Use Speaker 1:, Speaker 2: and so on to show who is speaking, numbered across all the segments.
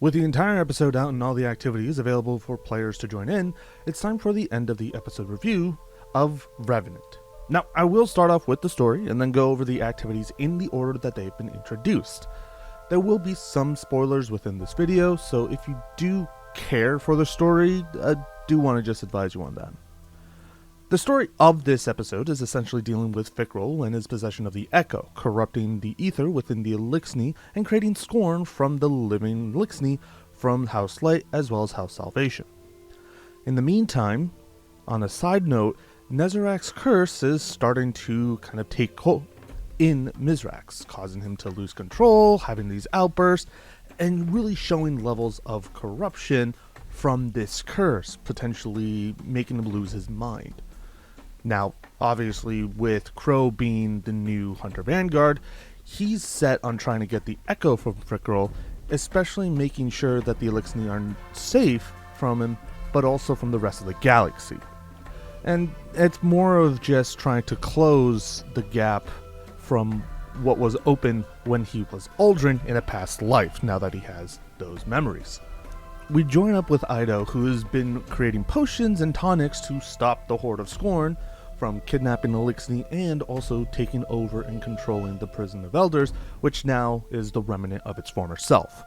Speaker 1: With the entire episode out and all the activities available for players to join in, it's time for the end of the episode review of Revenant. Now, I will start off with the story and then go over the activities in the order that they've been introduced. There will be some spoilers within this video, so if you do care for the story, I do want to just advise you on that. The story of this episode is essentially dealing with Fickrell and his possession of the Echo, corrupting the ether within the Elixni and creating scorn from the living Elixni from House Light as well as House Salvation. In the meantime, on a side note, Nezarec's curse is starting to kind of take hold in Mizrax, causing him to lose control, having these outbursts, and really showing levels of corruption from this curse, potentially making him lose his mind. Now, obviously, with Crow being the new Hunter Vanguard, he's set on trying to get the Echo from Fickrell, especially making sure that the Elixni are safe from him, but also from the rest of the galaxy. And it's more of just trying to close the gap from what was open when he was Aldrin in a past life, now that he has those memories. We join up with Ido, who has been creating potions and tonics to stop the Horde of Scorn from kidnapping Elixni and also taking over and controlling the Prison of Elders, which now is the remnant of its former self.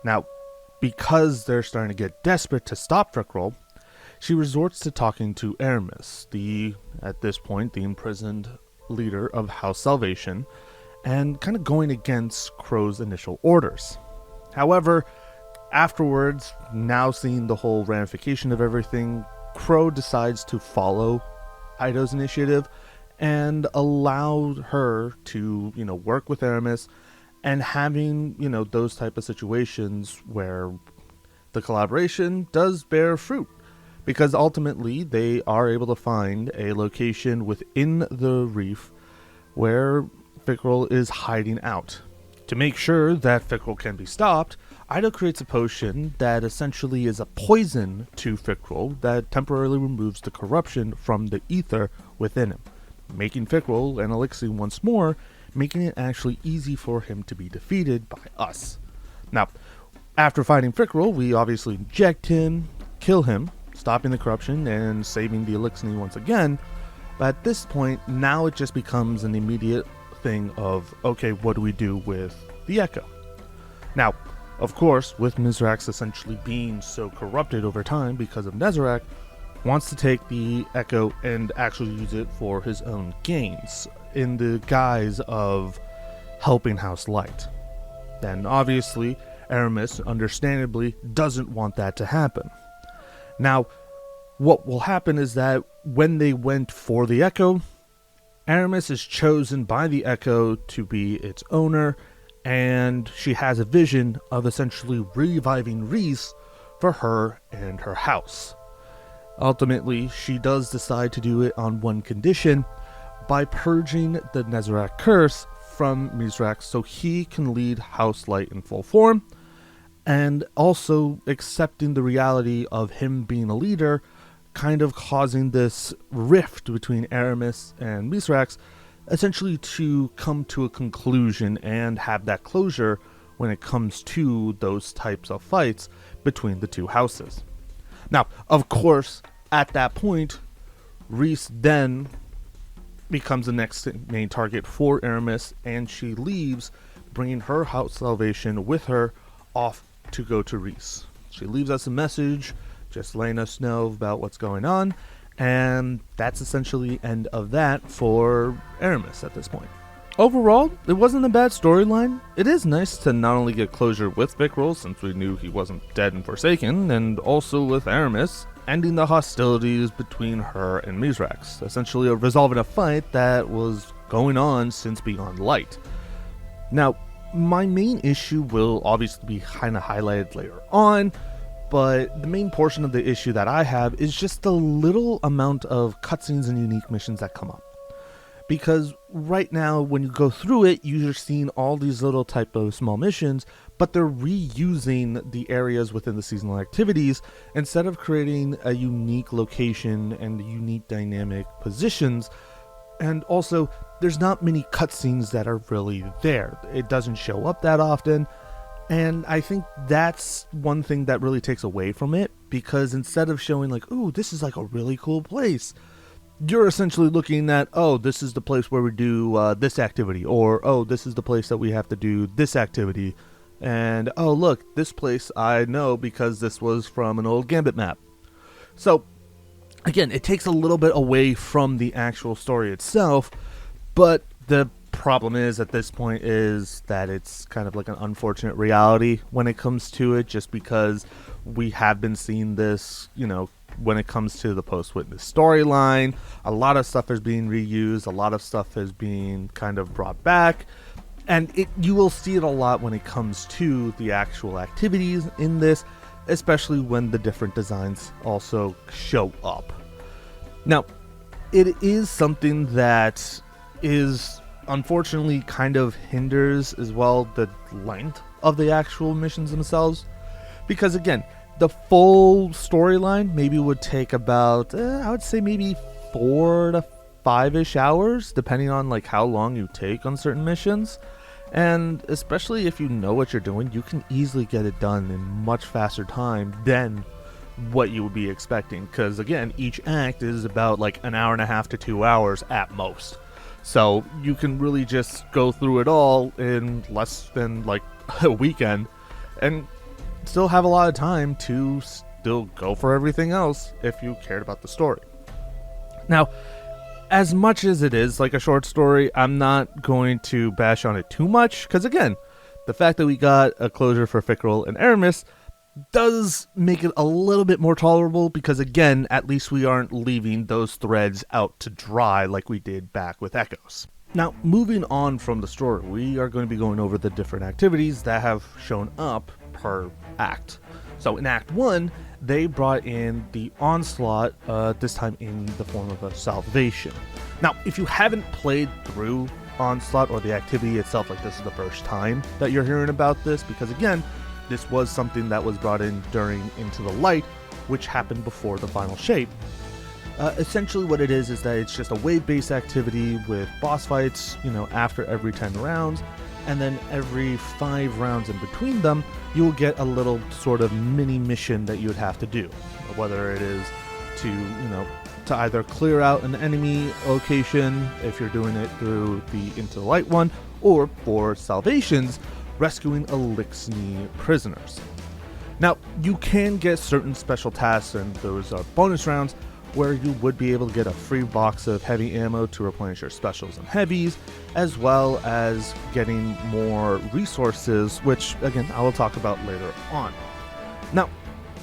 Speaker 1: Now, because they're starting to get desperate to stop Fickrell, she resorts to talking to Aramis, at this point, the imprisoned leader of House Salvation, and kind of going against Crow's initial orders. However, afterwards, now seeing the whole ramification of everything, Crow decides to follow Ido's initiative and allow her to, work with Aramis and having, those type of situations where the collaboration does bear fruit. Because ultimately, they are able to find a location within the reef where Fickrell is hiding out. To make sure that Fickrell can be stopped, Ido creates a potion that essentially is a poison to Fickrell that temporarily removes the corruption from the ether within him, making Fickrell an Elixir once more, making it actually easy for him to be defeated by us. Now, after fighting Fickrell, we obviously inject him, kill him, stopping the corruption and saving the Elixir once again. But at this point, now it just becomes an immediate thing of, okay, what do we do with the Echo? Now, of course, with Mizrax essentially being so corrupted over time because of Nezarec, wants to take the Echo and actually use it for his own gains in the guise of helping House Light. Then obviously, Aramis, understandably, doesn't want that to happen. Now, what will happen is that when they went for the Echo, Aramis is chosen by the Echo to be its owner, and she has a vision of essentially reviving Reese for her and her house. Ultimately, she does decide to do it on one condition, by purging the Nezarec curse from Mizrax so he can lead House Light in full form, and also accepting the reality of him being a leader, kind of causing this rift between Aramis and Mizrax, essentially to come to a conclusion and have that closure when it comes to those types of fights between the two houses. Now, of course, at that point, Reese then becomes the next main target for Aramis, and she leaves, bringing her House Salvation with her off to go to Reese. She leaves us a message, just letting us know about what's going on, and that's essentially the end of that for Aramis at this point. Overall, it wasn't a bad storyline. It is nice to not only get closure with Fickrell, since we knew he wasn't dead and forsaken, and also with Aramis, ending the hostilities between her and Mizrax, essentially resolving a fight that was going on since Beyond Light. Now, my main issue will obviously be kind of highlighted later on, but the main portion of the issue that I have is just the little amount of cutscenes and unique missions that come up. Because right now, when you go through it, you're seeing all these little type of small missions, but they're reusing the areas within the seasonal activities instead of creating a unique location and unique dynamic positions. And also, there's not many cutscenes that are really there. It doesn't show up that often, And I think that's one thing that really takes away from it, because instead of showing like, ooh, this is like a really cool place, you're essentially looking at, oh, this is the place where we do this activity, or oh, this is the place that we have to do this activity, and oh, look, this place I know because this was from an old Gambit map. So again, it takes a little bit away from the actual story itself, but the problem is at this point is that it's kind of like an unfortunate reality when it comes to it, just because we have been seeing this, when it comes to the post-witness storyline. A lot of stuff is being reused, a lot of stuff is being kind of brought back, and you will see it a lot when it comes to the actual activities in this, especially when the different designs also show up. Now, it is something that is unfortunately kind of hinders as well the length of the actual missions themselves, because again, the full storyline maybe would take about I would say maybe 4 to 5-ish hours, depending on like how long you take on certain missions. And especially if you know what you're doing, you can easily get it done in much faster time than what you would be expecting, because again, each act is about like an hour and a half to 2 hours at most. So you can really just go through it all in less than like a weekend and still have a lot of time to still go for everything else if you cared about the story. Now, as much as it is like a short story, I'm not going to bash on it too much, because again, the fact that we got a closure for Fickrel and Aramis does make it a little bit more tolerable, because again, at least we aren't leaving those threads out to dry like we did back with Echoes. Now, moving on from the story, we are going to be going over the different activities that have shown up per act. So in Act 1, they brought in the Onslaught, this time in the form of a Salvation. Now, if you haven't played through Onslaught or the activity itself, like this is the first time that you're hearing about this, because again, this was something that was brought in during Into the Light, which happened before the final shape. Essentially what it is that it's just a wave-based activity with boss fights, after every 10 rounds, and then every 5 rounds in between them, you'll get a little sort of mini mission that you would have to do. Whether it is to either clear out an enemy location, if you're doing it through the Into the Light one, or for Salvations, rescuing Elixni prisoners. Now, you can get certain special tasks, and those are bonus rounds, where you would be able to get a free box of heavy ammo to replenish your specials and heavies, as well as getting more resources, which again, I will talk about later on. Now,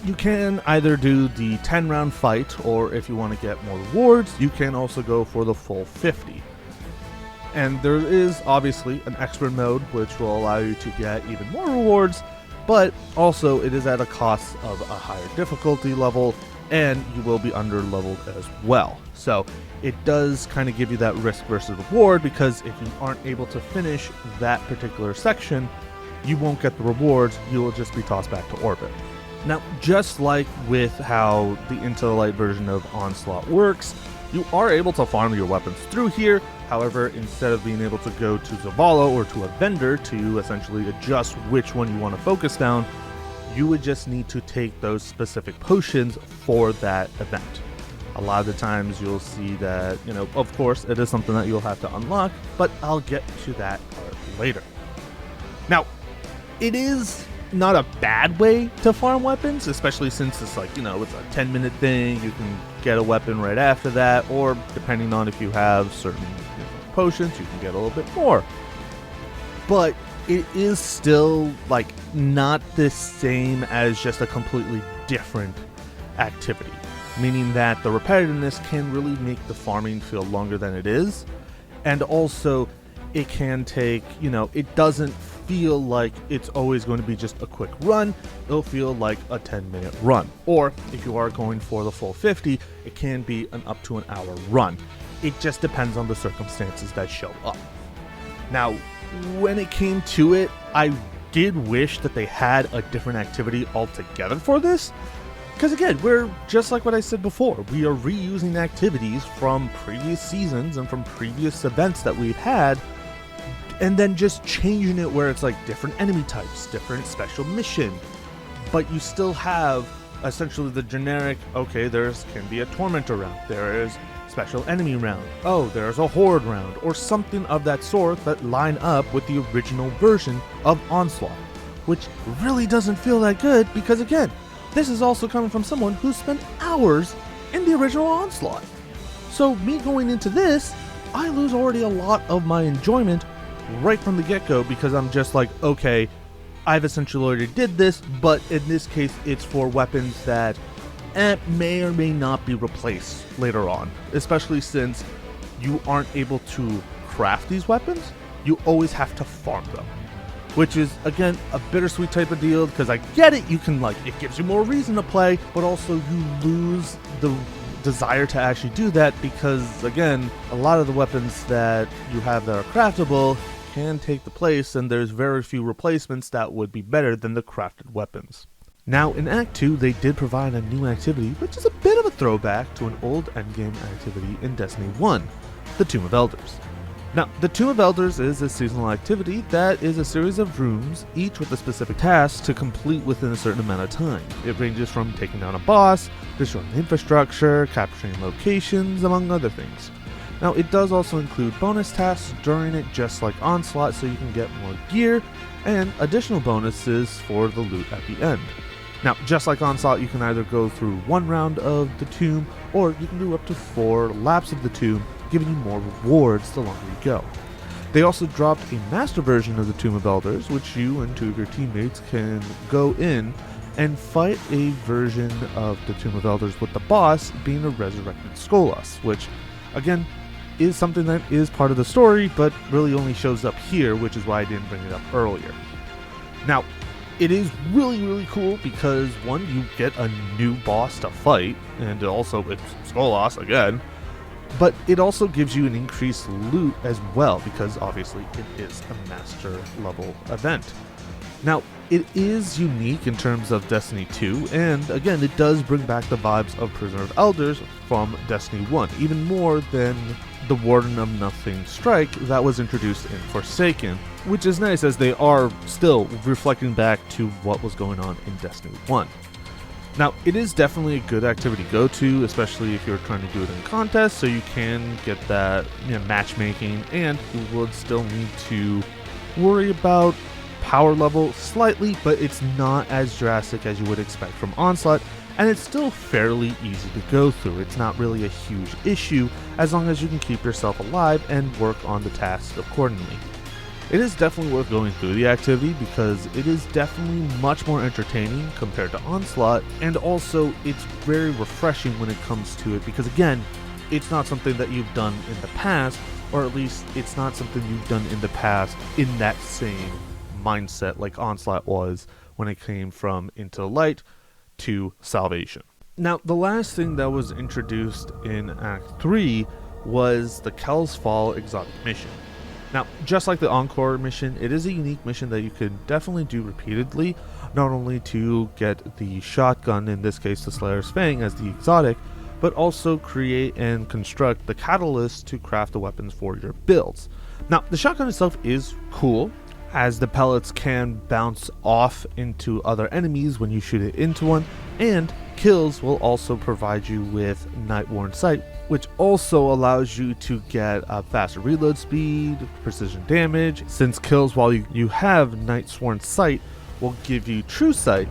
Speaker 1: you can either do the 10 round fight, or if you want to get more rewards, you can also go for the full 50. And there is obviously an expert mode, which will allow you to get even more rewards, but also it is at a cost of a higher difficulty level, and you will be under leveled as well. So it does kind of give you that risk versus reward, because if you aren't able to finish that particular section, you won't get the rewards, you will just be tossed back to orbit. Now, just like with how the Into the Light version of Onslaught works, you are able to farm your weapons through here. However, instead of being able to go to Zavala or to a vendor to essentially adjust which one you want to focus down, you would just need to take those specific potions for that event. A lot of the times you'll see that, of course, it is something that you'll have to unlock, but I'll get to that part later. Now, it is not a bad way to farm weapons, especially since it's like, it's a 10-minute thing. You can get a weapon right after that, or depending on if you have certain potions, you can get a little bit more. But it is still not the same as just a completely different activity, meaning that the repetitiveness can really make the farming feel longer than it is, and also it can take, it doesn't feel like it's always going to be just a quick run. It'll feel like a 10-minute run, or if you are going for the full 50, it can be an up to an hour run. It just depends on the circumstances that show up. Now, when it came to it, I did wish that they had a different activity altogether for this, because again, we're just like what I said before, we are reusing activities from previous seasons and from previous events that we've had, and then just changing it where it's like different enemy types, different special mission, but you still have essentially the generic, okay, can be a tormentor round, there is special enemy round, oh, there's a horde round, or something of that sort that line up with the original version of Onslaught, which really doesn't feel that good because, again, this is also coming from someone who spent hours in the original Onslaught. So me going into this, I lose already a lot of my enjoyment right from the get-go because I'm just like, okay, I've essentially already did this, but in this case it's for weapons that may or may not be replaced later on, especially since you aren't able to craft these weapons. You always have to farm them, which is, again, a bittersweet type of deal because I get it, you can it gives you more reason to play, but also you lose the desire to actually do that because, again, a lot of the weapons that you have that are craftable can take the place, and there's very few replacements that would be better than the crafted weapons. Now, in Act 2, they did provide a new activity, which is a bit of a throwback to an old endgame activity in Destiny 1, the Tomb of Elders. Now, the Tomb of Elders is a seasonal activity that is a series of rooms, each with a specific task to complete within a certain amount of time. It ranges from taking down a boss, destroying infrastructure, capturing locations, among other things. Now, it does also include bonus tasks during it, just like Onslaught, so you can get more gear, and additional bonuses for the loot at the end. Now, just like Onslaught, you can either go through one round of the tomb, or you can do up to 4 laps of the tomb, giving you more rewards the longer you go. They also dropped a master version of the Tomb of Elders, which you and 2 of your teammates can go in and fight a version of the Tomb of Elders with the boss being a resurrected Skolas, which, again, is something that is part of the story, but really only shows up here, which is why I didn't bring it up earlier. Now, it is really, really cool because, one, you get a new boss to fight, and also it's Skolas again, but it also gives you an increased loot as well because obviously it is a master level event. Now, it is unique in terms of Destiny 2, and again, it does bring back the vibes of Prisoner of Elders from Destiny 1, even more than the Warden of Nothing strike that was introduced in Forsaken, which is nice as they are still reflecting back to what was going on in Destiny 1. Now, it is definitely a good activity to go to, especially if you're trying to do it in contests, so you can get that matchmaking, and you would still need to worry about power level slightly, but it's not as drastic as you would expect from Onslaught, and it's still fairly easy to go through. It's not really a huge issue as long as you can keep yourself alive and work on the tasks accordingly. It is definitely worth going through the activity because it is definitely much more entertaining compared to Onslaught, and also it's very refreshing when it comes to it because, again, it's not something that you've done in the past, or at least it's not something you've done in the past in that same mindset like Onslaught was when it came from Into the Light to Salvation. Now, the last thing that was introduced in Act 3 was the Calcification exotic mission. Now, just like the Encore mission, it is a unique mission that you can definitely do repeatedly, not only to get the shotgun, in this case the Slayer's Fang, as the exotic, but also create and construct the catalyst to craft the weapons for your builds. Now, the shotgun itself is cool, as the pellets can bounce off into other enemies when you shoot it into one, and kills will also provide you with Nightworn Sight, which also allows you to get a faster reload speed, precision damage, since kills while you have Nightsworn Sight will give you True Sight,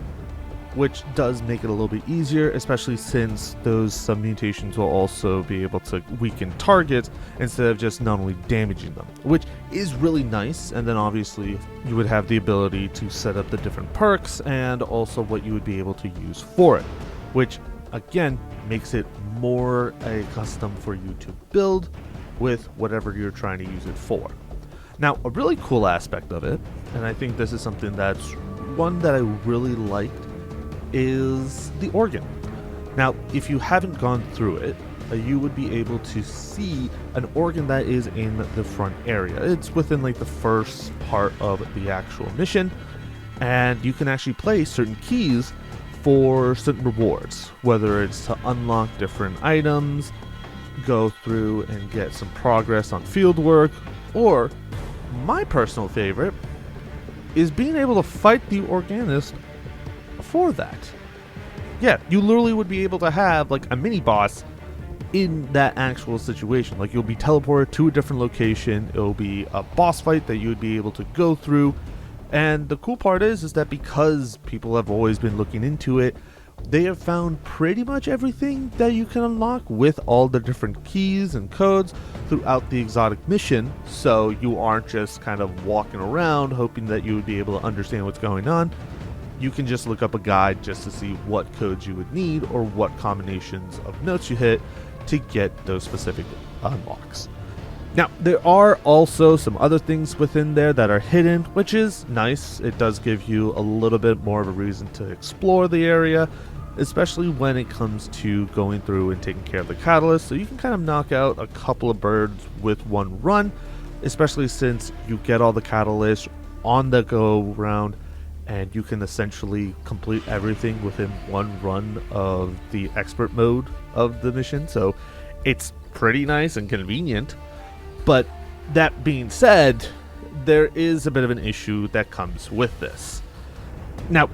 Speaker 1: which does make it a little bit easier, especially since those submutations will also be able to weaken targets instead of just not only damaging them, which is really nice. And then obviously you would have the ability to set up the different perks and also what you would be able to use for it, which again makes it more a custom for you to build with whatever you're trying to use it for. Now, a really cool aspect of it, and I think this is something that's one that I really liked, is the organ. Now, if you haven't gone through it, you would be able to see an organ that is in the front area. It's within like the first part of the actual mission, and you can actually play certain keys for certain rewards, whether it's to unlock different items, go through and get some progress on field work, or my personal favorite is being able to fight the Organist for that. Yeah, you literally would be able to have like a mini boss in that actual situation. Like, you'll be teleported to a different location, it'll be a boss fight that you would be able to go through. And the cool part is that because people have always been looking into it, they have found pretty much everything that you can unlock with all the different keys and codes throughout the exotic mission, so you aren't just kind of walking around hoping that you would be able to understand what's going on. You can just look up a guide just to see what codes you would need or what combinations of notes you hit to get those specific unlocks. Now, there are also some other things within there that are hidden, which is nice. It does give you a little bit more of a reason to explore the area, especially when it comes to going through and taking care of the catalyst, so you can kind of knock out a couple of birds with one run, especially since you get all the catalysts on the go round, and you can essentially complete everything within one run of the expert mode of the mission, so it's pretty nice and convenient. But that being said, there is a bit of an issue that comes with this. Now,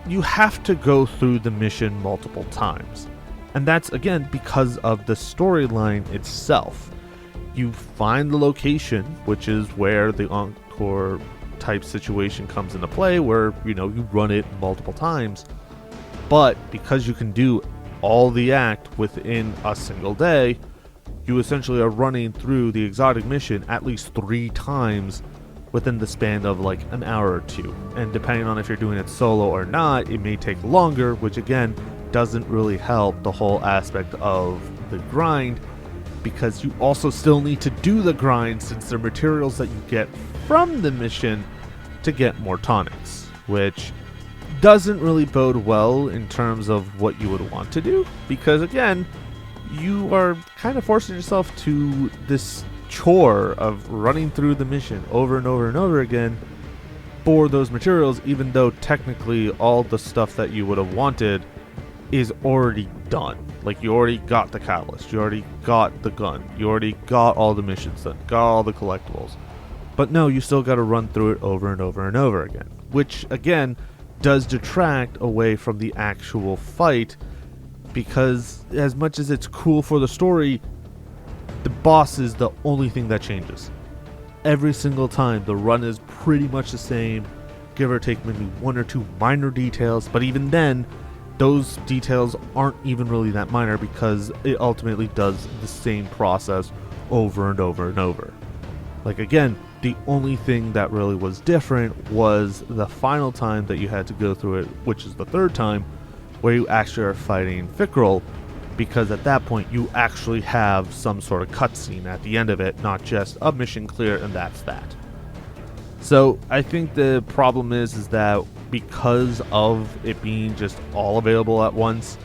Speaker 1: you have to go through the mission multiple times, and that's again because of the storyline itself. You find the location, which is where the encore type situation comes into play, where you run it multiple times, but because you can do all the act within a single day, you essentially are running through the exotic mission at least 3 times within the span of like an hour or 2. And depending on if you're doing it solo or not, it may take longer, which again doesn't really help the whole aspect of the grind, because you also still need to do the grind since they're materials that you get from the mission to get more tonics, which doesn't really bode well in terms of what you would want to do, because again, you are kind of forcing yourself to this chore of running through the mission over and over and over again for those materials, even though technically all the stuff that you would have wanted is already done. Like, you already got the catalyst, you already got the gun, you already got all the missions done, got all the collectibles. But no, you still got to run through it over and over and over again, which again does detract away from the actual fight, because as much as it's cool for the story, the boss is the only thing that changes. Every single time the run is pretty much the same, give or take maybe 1 or 2 minor details, but even then those details aren't even really that minor, because it ultimately does the same process over and over and over. Like, again, the only thing that really was different was the final time that you had to go through it, which is the 3rd time, where you actually are fighting Fickrell, because at that point you actually have some sort of cutscene at the end of it, not just a mission clear and that's that. So I think the problem is that because of it being just all available at once,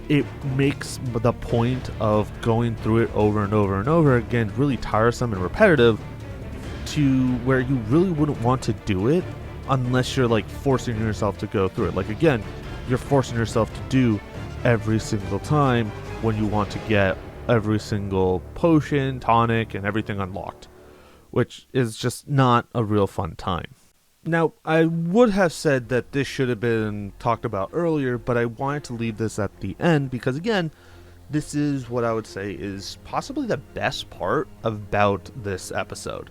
Speaker 1: it makes the point of going through it over and over and over again really tiresome and repetitive, to where you really wouldn't want to do it unless you're like forcing yourself to go through it. Like, again, you're forcing yourself to do every single time when you want to get every single potion, tonic, and everything unlocked, which is just not a real fun time. Now, I would have said that this should have been talked about earlier, but I wanted to leave this at the end because, again, this is what I would say is possibly the best part about this episode,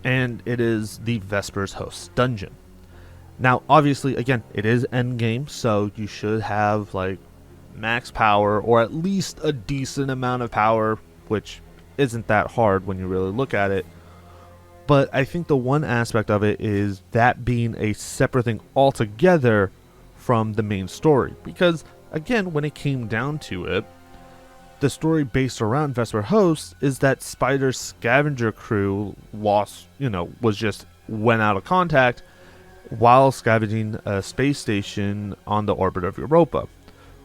Speaker 1: and it is the Vespers Host dungeon. Now, obviously, again, it is endgame, so you should have, like, max power, or at least a decent amount of power, which isn't that hard when you really look at it. But I think the one aspect of it is that being a separate thing altogether from the main story. Because, again, when it came down to it, the story based around Vesper Hosts is that Spider's scavenger crew went out of contact while scavenging a space station on the orbit of Europa.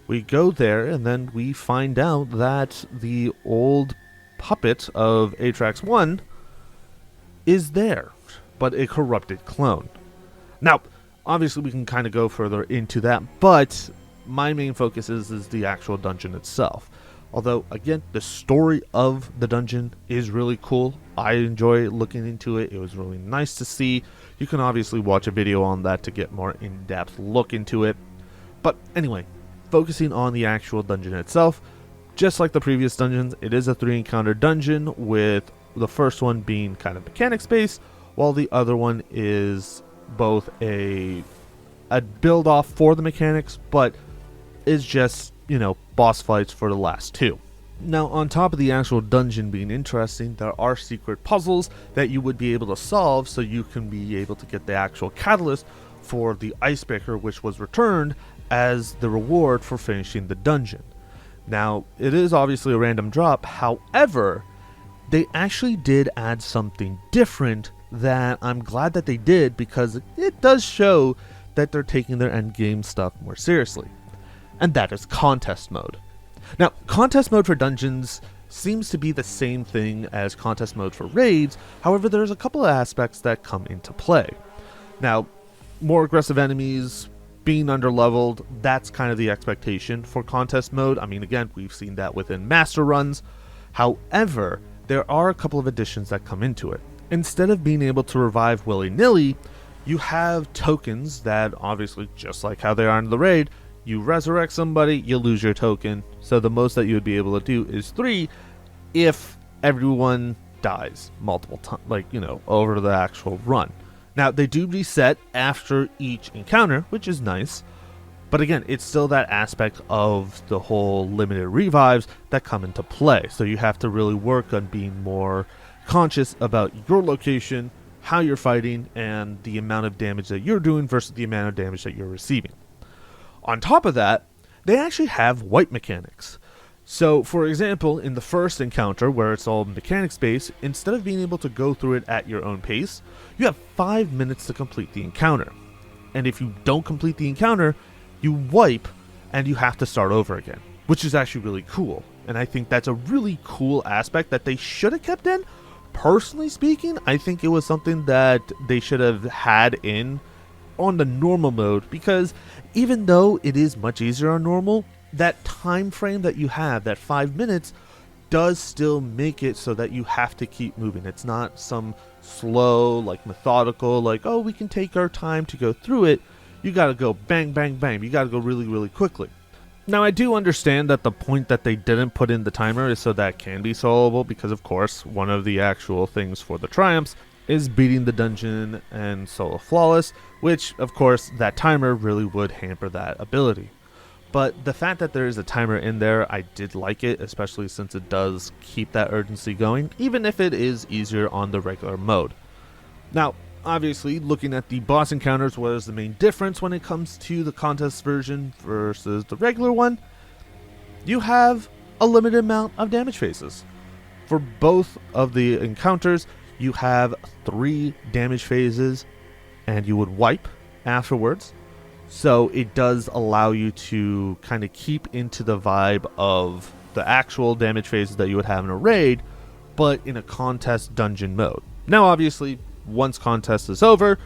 Speaker 1: We go there, and then we find out that the old puppet of Atrax 1 is there, but a corrupted clone. Now, obviously we can kind of go further into that, but my main focus is the actual dungeon itself. Although, again, the story of the dungeon is really cool. I enjoy looking into it. It was really nice to see. You can obviously watch a video on that to get more in-depth look into it. But anyway, focusing on the actual dungeon itself, just like the previous dungeons, it is a 3-encounter dungeon, with the first one being kind of mechanics-based, while the other one is both a build-off for the mechanics, but is just, boss fights for the last 2. Now, on top of the actual dungeon being interesting, there are secret puzzles that you would be able to solve, so you can be able to get the actual catalyst for the icebreaker, which was returned as the reward for finishing the dungeon. Now, it is obviously a random drop, however, they actually did add something different that I'm glad that they did, because it does show that they're taking their endgame stuff more seriously. And that is contest mode. Now, contest mode for dungeons seems to be the same thing as contest mode for raids, however, there's a couple of aspects that come into play. Now, more aggressive enemies, being underleveled, that's kind of the expectation for contest mode. I mean, again, we've seen that within master runs. However, there are a couple of additions that come into it. Instead of being able to revive willy-nilly, you have tokens that, obviously, just like how they are in the raid, you resurrect somebody, you lose your token. So the most that you would be able to do is 3 if everyone dies multiple times, over the actual run. Now, they do reset after each encounter, which is nice. But again, it's still that aspect of the whole limited revives that come into play. So you have to really work on being more conscious about your location, how you're fighting, and the amount of damage that you're doing versus the amount of damage that you're receiving. On top of that, they actually have wipe mechanics. So, for example, in the first encounter, where it's all mechanics-based, instead of being able to go through it at your own pace, you have 5 minutes to complete the encounter. And if you don't complete the encounter, you wipe, and you have to start over again, which is actually really cool. And I think that's a really cool aspect that they should have kept in. Personally speaking, I think it was something that they should have had in on the normal mode, because even though it is much easier on normal, that time frame that you have, that 5 minutes, does still make it so that you have to keep moving. It's not some slow, methodical, oh, we can take our time to go through it. You gotta go bang, bang, bang. You gotta go really, really quickly. Now, I do understand that the point that they didn't put in the timer is so that it can be solvable, because, of course, one of the actual things for the triumphs is beating the dungeon and solo flawless, which, of course, that timer really would hamper that ability. But the fact that there is a timer in there, I did like it, especially since it does keep that urgency going, even if it is easier on the regular mode. Now, obviously, looking at the boss encounters, what is the main difference when it comes to the contest version versus the regular one? You have a limited amount of damage phases. For both of the encounters, you have 3 damage phases, and you would wipe afterwards. So it does allow you to kind of keep into the vibe of the actual damage phases that you would have in a raid, but in a contest dungeon mode. Now, obviously, once contest is over,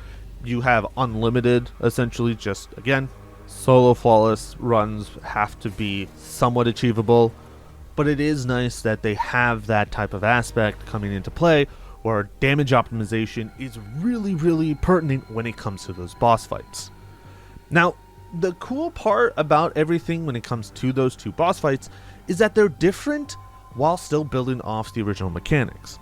Speaker 1: you have unlimited, essentially, just, again, solo flawless runs have to be somewhat achievable, but it is nice that they have that type of aspect coming into play, where damage optimization is really, really pertinent when it comes to those boss fights. Now, the cool part about everything when it comes to those 2 boss fights is that they're different while still building off the original mechanics.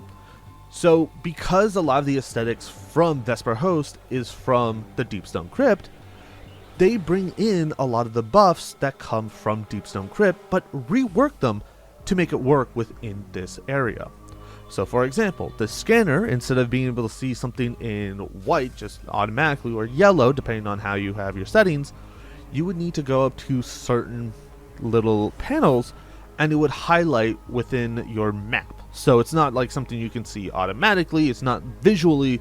Speaker 1: So, because a lot of the aesthetics from Vesper Host is from the Deepstone Crypt, they bring in a lot of the buffs that come from Deepstone Crypt, but rework them to make it work within this area. So, for example, the scanner, instead of being able to see something in white just automatically, or yellow, depending on how you have your settings, you would need to go up to certain little panels, and it would highlight within your map. So it's not like something you can see automatically. It's not visually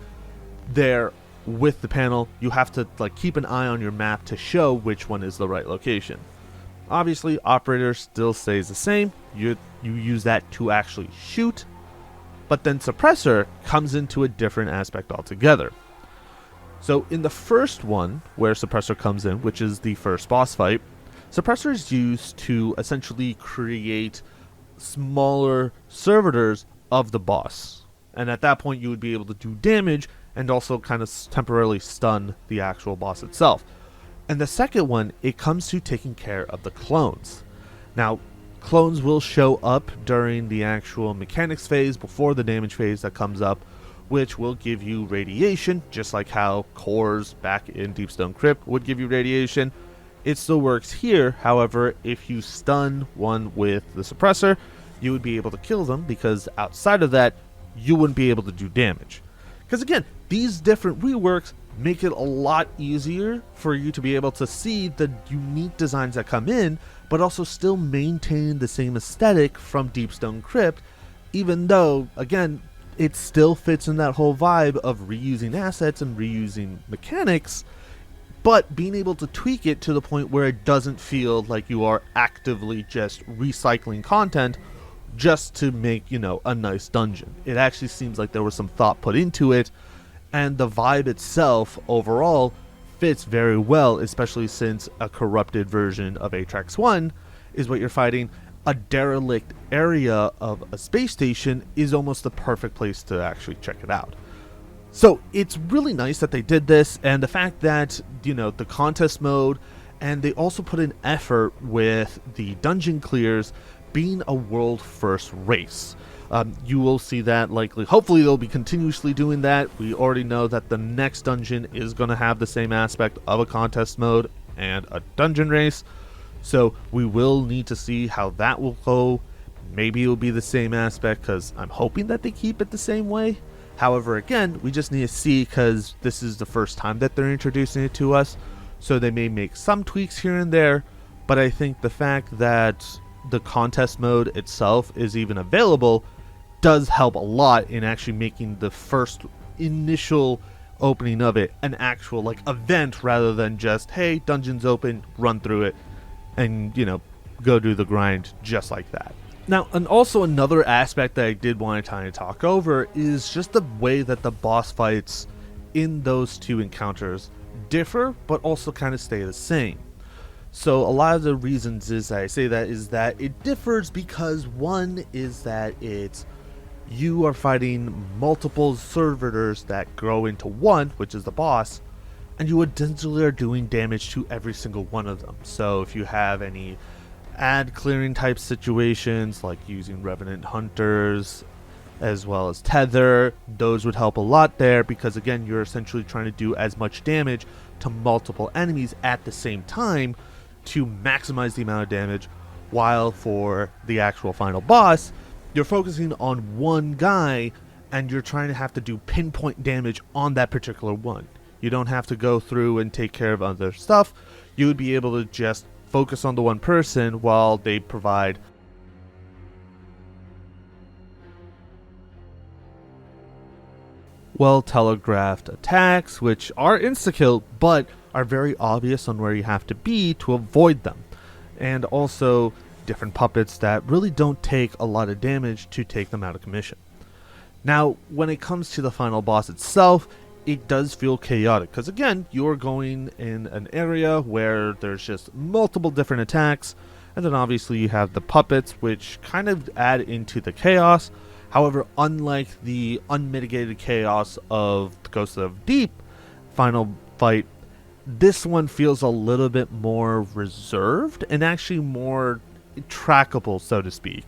Speaker 1: there with the panel. You have to keep an eye on your map to show which one is the right location. Obviously, operator still stays the same. You use that to actually shoot. But then suppressor comes into a different aspect altogether. So in the first one, where suppressor comes in, which is the first boss fight, suppressor is used to essentially create smaller servitors of the boss. And at that point, you would be able to do damage and also kind of temporarily stun the actual boss itself. And the second one, it comes to taking care of the clones. Now, clones will show up during the actual mechanics phase before the damage phase that comes up, which will give you radiation, just like how cores back in Deepstone Crypt would give you radiation. It still works here. However, if you stun one with the suppressor, you would be able to kill them, because outside of that, you wouldn't be able to do damage. Because again, these different reworks make it a lot easier for you to be able to see the unique designs that come in, but also still maintain the same aesthetic from Deepstone Crypt, even though, again, it still fits in that whole vibe of reusing assets and reusing mechanics, but being able to tweak it to the point where it doesn't feel like you are actively just recycling content just to make, a nice dungeon. It actually seems like there was some thought put into it, and the vibe itself overall fits very well, especially since a corrupted version of Atrax 1 is what you're fighting. A derelict area of a space station is almost the perfect place to actually check it out. So it's really nice that they did this, and the fact that, the contest mode, and they also put in effort with the dungeon clears being a world first race. You will see that likely, hopefully they'll be continuously doing that. We already know that the next dungeon is going to have the same aspect of a contest mode and a dungeon race. So we will need to see how that will go. Maybe it'll be the same aspect, because I'm hoping that they keep it the same way. However, again, we just need to see, because this is the first time that they're introducing it to us. So they may make some tweaks here and there, but I think the fact that the contest mode itself is even available does help a lot in actually making the first initial opening of it an actual event, rather than just, hey, dungeon's open, run through it, and go do the grind just like that. Now, and also another aspect that I did want to kind of talk over is just the way that the boss fights in those two encounters differ, but also kind of stay the same. So a lot of the reasons I say that is that it differs because one is that you are fighting multiple servitors that grow into one, which is the boss, and you essentially are doing damage to every single one of them. So if you have any ad clearing type situations, like using Revenant Hunters as well as Tether, those would help a lot there, because again, you're essentially trying to do as much damage to multiple enemies at the same time to maximize the amount of damage, while for the actual final boss, you're focusing on one guy and you're trying to have to do pinpoint damage on that particular one. You don't have to go through and take care of other stuff. You would be able to just focus on the one person while they provide well telegraphed attacks, which are insta-kill, but are very obvious on where you have to be to avoid them. And also different puppets that really don't take a lot of damage to take them out of commission. Now, when it comes to the final boss itself, it does feel chaotic, because again, you're going in an area where there's just multiple different attacks, and then obviously you have the puppets, which kind of add into the chaos. However, unlike the unmitigated chaos of the Ghost of Deep final fight, this one feels a little bit more reserved and actually more trackable, so to speak.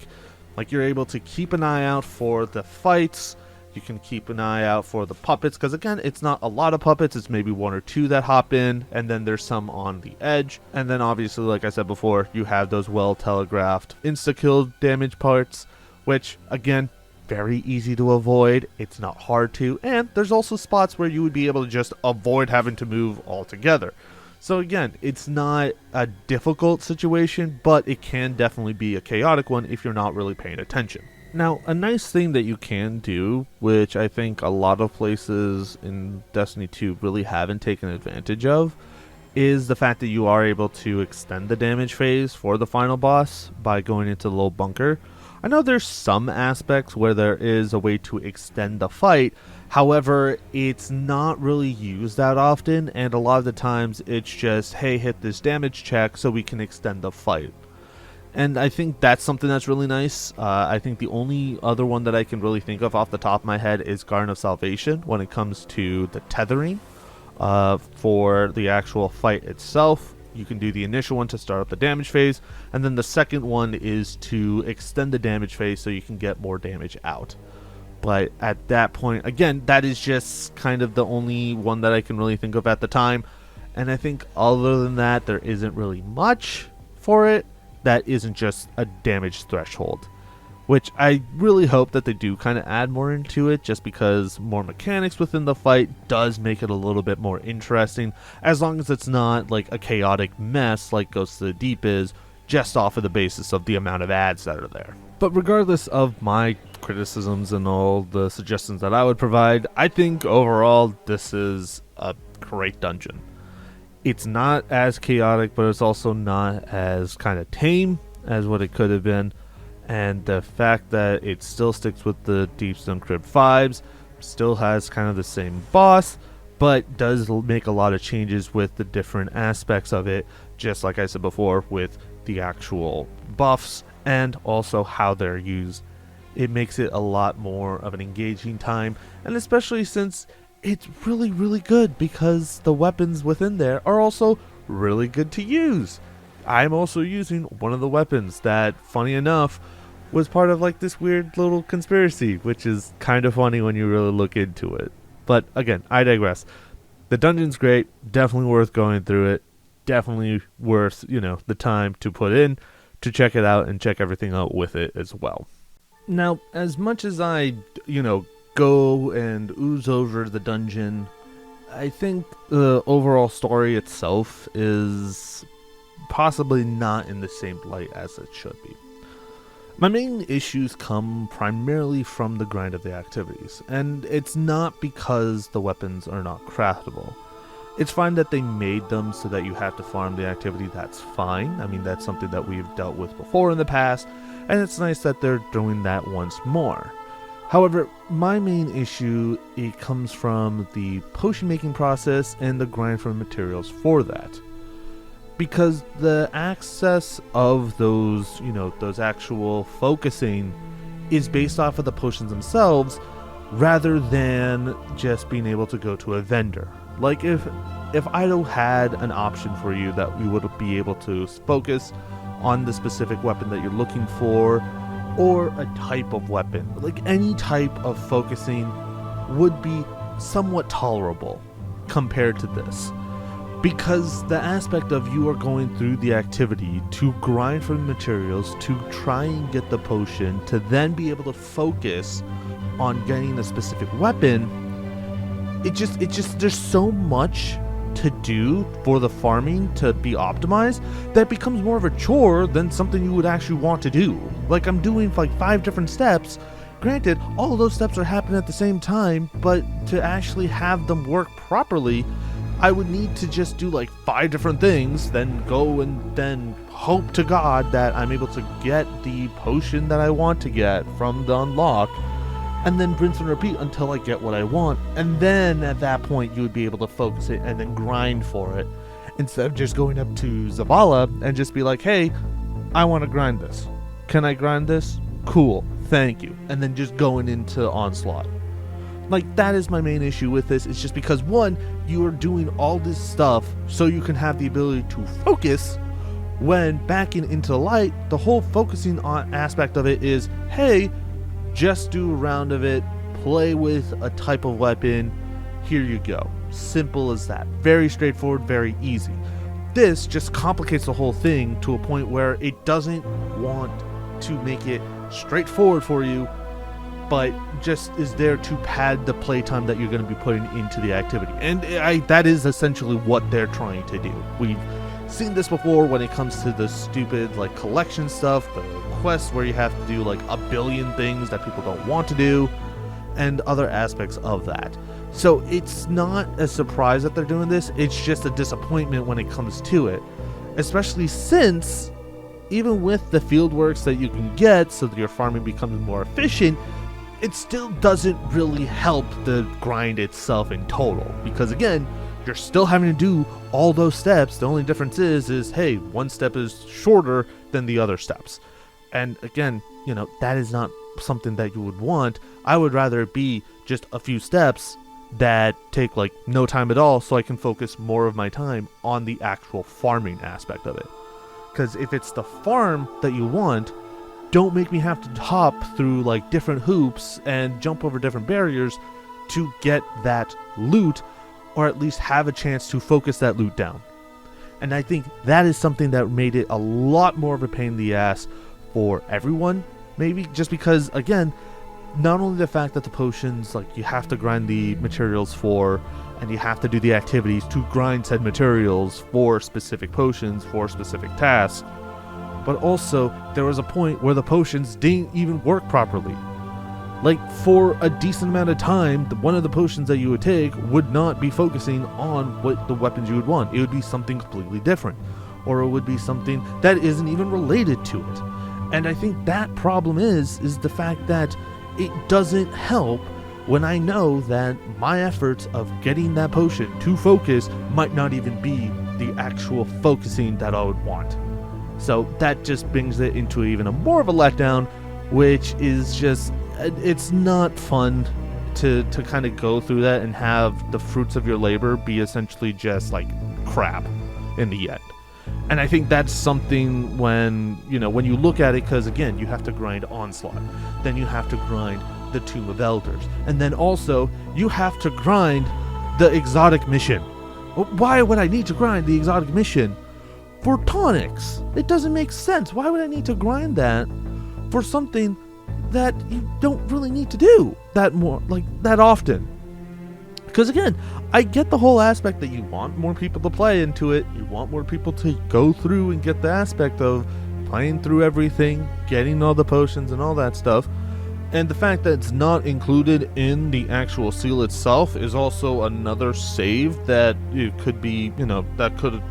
Speaker 1: Like, you're able to keep an eye out for the fights, you can keep an eye out for the puppets, because again, it's not a lot of puppets, it's maybe one or two that hop in, and then there's some on the edge. And then obviously, like I said before, you have those well telegraphed insta-kill damage parts, which again, very easy to avoid, it's not hard to, and there's also spots where you would be able to just avoid having to move altogether. So again, it's not a difficult situation, but it can definitely be a chaotic one if you're not really paying attention. Now, a nice thing that you can do, which I think a lot of places in Destiny 2 really haven't taken advantage of, is the fact that you are able to extend the damage phase for the final boss by going into the little bunker. I know there's some aspects where there is a way to extend the fight, however, it's not really used that often, and a lot of the times it's just, hey, hit this damage check so we can extend the fight. And I think that's something that's really nice. I think the only other one that I can really think of off the top of my head is Garden of Salvation when it comes to the tethering for the actual fight itself. You can do the initial one to start up the damage phase, and then the second one is to extend the damage phase so you can get more damage out. But at that point, again, that is just kind of the only one that I can really think of at the time. And I think other than that, there isn't really much for it that isn't just a damage threshold, which I really hope that they do kind of add more into it, just because more mechanics within the fight does make it a little bit more interesting, as long as it's not like a chaotic mess like Ghosts of the Deep is, just off of the basis of the amount of ads that are there. But regardless of my criticisms and all the suggestions that I would provide, I think overall this is a great dungeon. It's not as chaotic, but it's also not as kind of tame as what it could have been. And the fact that it still sticks with the Deepstone Crypt vibes, still has kind of the same boss, but does make a lot of changes with the different aspects of it, just like I said before, with the actual buffs and also how they're used. It makes it a lot more of an engaging time, and especially since it's really, really good because the weapons within there are also really good to use. I'm also using one of the weapons that, funny enough, was part of like this weird little conspiracy, which is kind of funny when you really look into it. But again, I digress. The dungeon's great, definitely worth going through it, definitely worth, the time to put in to check it out and check everything out with it as well. Now, as much as I, go and ooze over the dungeon, I think the overall story itself is possibly not in the same light as it should be. My main issues come primarily from the grind of the activities, and it's not because the weapons are not craftable. It's fine that they made them so that you have to farm the activity, that's fine. I mean, that's something that we've dealt with before in the past, and it's nice that they're doing that once more. However, my main issue, it comes from the potion making process and the grind for materials for that. Because the access of those, those actual focusing is based off of the potions themselves rather than just being able to go to a vendor. Like if Ido had an option for you that you would be able to focus on the specific weapon that you're looking for, or a type of weapon, like any type of focusing would be somewhat tolerable compared to this. Because the aspect of you are going through the activity to grind for the materials, to try and get the potion, to then be able to focus on getting a specific weapon, it just there's so much to do for the farming to be optimized that becomes more of a chore than something you would actually want to do. Like, I'm doing like 5 different steps. Granted, all of those steps are happening at the same time, but to actually have them work properly, I would need to just do like 5 different things, then go and then hope to God that I'm able to get the potion that I want to get from the unlock, and then rinse and repeat until I get what I want. And then at that point, you would be able to focus it and then grind for it, instead of just going up to Zavala and just be like, hey, I want to grind this. Can I grind this? Cool, thank you. And then just going into Onslaught. Like, that is my main issue with this. It's just because, one, you are doing all this stuff so you can have the ability to focus, when backing into light, the whole focusing on aspect of it is, hey, just do a round of it, play with a type of weapon, here you go. Simple as that. Very straightforward, very easy. This just complicates the whole thing to a point where it doesn't want to make it straightforward for you, but just is there to pad the playtime that you're going to be putting into the activity. And that is essentially what they're trying to do. We've seen this before when it comes to the stupid like collection stuff, the quests where you have to do like a billion things that people don't want to do, and other aspects of that. So it's not a surprise that they're doing this, it's just a disappointment when it comes to it. Especially since, even with the field works that you can get so that your farming becomes more efficient, it still doesn't really help the grind itself in total. Because again, you're still having to do all those steps. The only difference is hey, one step is shorter than the other steps. And again, that is not something that you would want. I would rather it be just a few steps that take like no time at all, so I can focus more of my time on the actual farming aspect of it. Because if it's the farm that you want, don't make me have to hop through like different hoops and jump over different barriers to get that loot, or at least have a chance to focus that loot down. And I think that is something that made it a lot more of a pain in the ass for everyone, maybe just because, again, not only the fact that the potions, like, you have to grind the materials for, and you have to do the activities to grind said materials for specific potions, for specific tasks, but also there was a point where the potions didn't even work properly. Like, for a decent amount of time, one of the potions that you would take would not be focusing on what the weapons you would want. It would be something completely different, or it would be something that isn't even related to it. And I think that problem is the fact that it doesn't help when I know that my efforts of getting that potion to focus might not even be the actual focusing that I would want. So that just brings it into even a more of a letdown, which is just, it's not fun to kind of go through that and have the fruits of your labor be essentially just like crap in the end. And I think that's something when you look at it, because again, you have to grind Onslaught, then you have to grind the Tomb of Elders, and then also you have to grind the exotic mission. Why would I need to grind the exotic mission for tonics? It doesn't make sense. Why would I need to grind that for something that you don't really need to do that often? Because again, I get the whole aspect that you want more people to play into it, you want more people to go through and get the aspect of playing through everything, getting all the potions and all that stuff, and the fact that it's not included in the actual seal itself is also another save that it could be, that could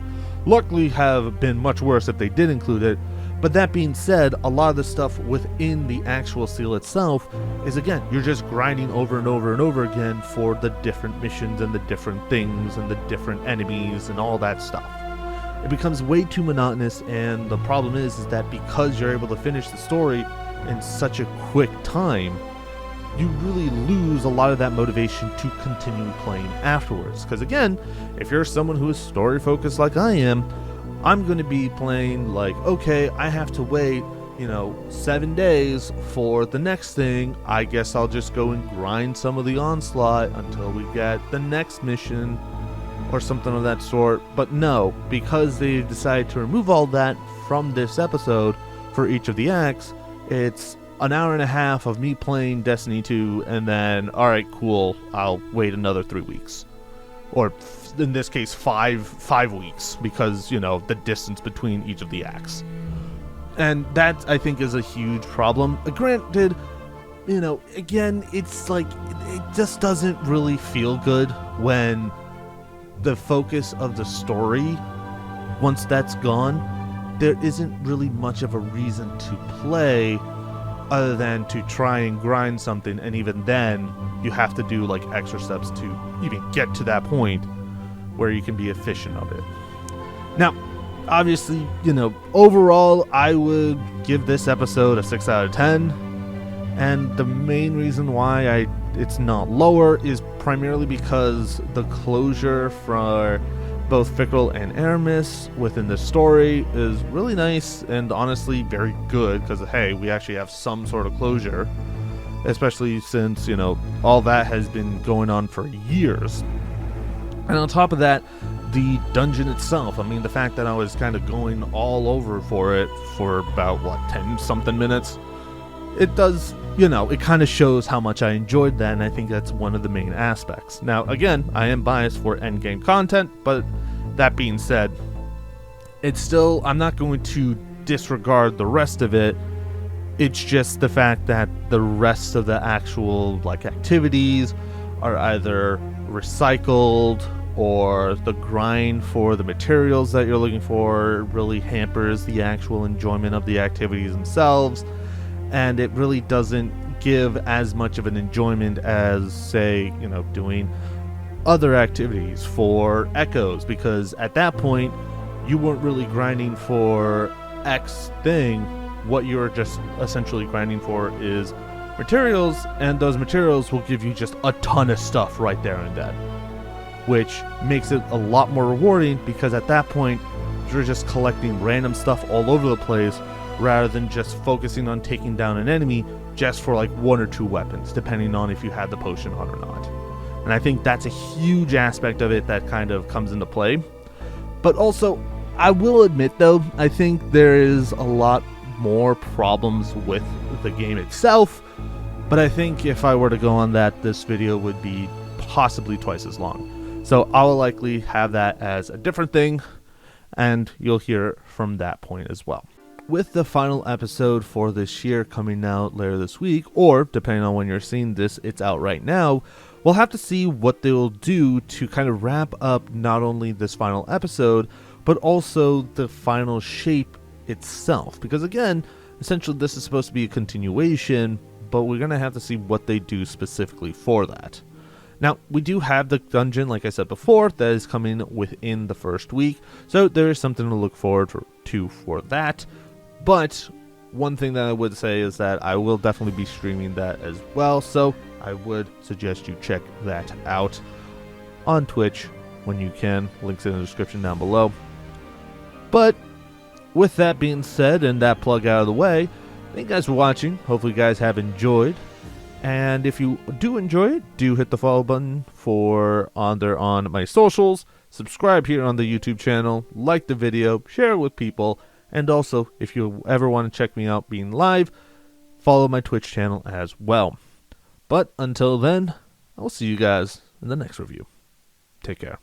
Speaker 1: luckily have been much worse if they did include it. But that being said, a lot of the stuff within the actual seal itself is, again, you're just grinding over and over and over again for the different missions and the different things and the different enemies and all that stuff. It becomes way too monotonous, and the problem is that because you're able to finish the story in such a quick time, you really lose a lot of that motivation to continue playing afterwards. Because again, if you're someone who is story focused like I am, I'm going to be playing like, okay, I have to wait, 7 days for the next thing. I guess I'll just go and grind some of the Onslaught until we get the next mission or something of that sort. But no, because they decided to remove all that from this episode for each of the acts, it's an hour and a half of me playing Destiny 2 and then, alright, cool, I'll wait another 3 weeks. Or in this case, five weeks, because, the distance between each of the acts. And that, I think, is a huge problem. Granted, again, it's like, it just doesn't really feel good when the focus of the story, once that's gone, there isn't really much of a reason to play other than to try and grind something, and even then you have to do like extra steps to even get to that point where you can be efficient of it. Now, obviously, overall I would give this episode a 6 out of 10, and the main reason why it's not lower is primarily because the closure for both Fickle and Aramis within the story is really nice and honestly very good, because hey, we actually have some sort of closure, especially since all that has been going on for years. And on top of that, the dungeon itself, the fact that I was kind of going all over for it for about 10 something minutes, it does, it kind of shows how much I enjoyed that, and I think that's one of the main aspects. Now, again, I am biased for endgame content, but that being said, it's still, I'm not going to disregard the rest of it. It's just the fact that the rest of the actual activities are either recycled, or the grind for the materials that you're looking for really hampers the actual enjoyment of the activities themselves, and it really doesn't give as much of an enjoyment as, say, doing other activities, for echoes, because at that point you weren't really grinding for X thing. What you're just essentially grinding for is materials, and those materials will give you just a ton of stuff right there and then, which makes it a lot more rewarding, because at that point you're just collecting random stuff all over the place rather than just focusing on taking down an enemy just for like 1 or 2 weapons, depending on if you had the potion on or not. And I think that's a huge aspect of it that kind of comes into play. But also, I will admit though, I think there is a lot more problems with the game itself, but I think if I were to go on that, this video would be possibly twice as long. So I will likely have that as a different thing, and you'll hear from that point as well. With the final episode for this year coming out later this week, or depending on when you're seeing this, it's out right now, we'll have to see what they'll do to kind of wrap up not only this final episode, but also the final shape itself. Because again, essentially this is supposed to be a continuation, but we're going to have to see what they do specifically for that. Now, we do have the dungeon, like I said before, that is coming within the first week, so there is something to look forward to for that. But one thing that I would say is that I will definitely be streaming that as well, so I would suggest you check that out on Twitch when you can. Links in the description down below. But with that being said and that plug out of the way, thank you guys for watching. Hopefully you guys have enjoyed. And if you do enjoy it, do hit the follow button on my socials. Subscribe here on the YouTube channel. Like the video. Share it with people. And also, if you ever want to check me out being live, follow my Twitch channel as well. But until then, I'll see you guys in the next review. Take care.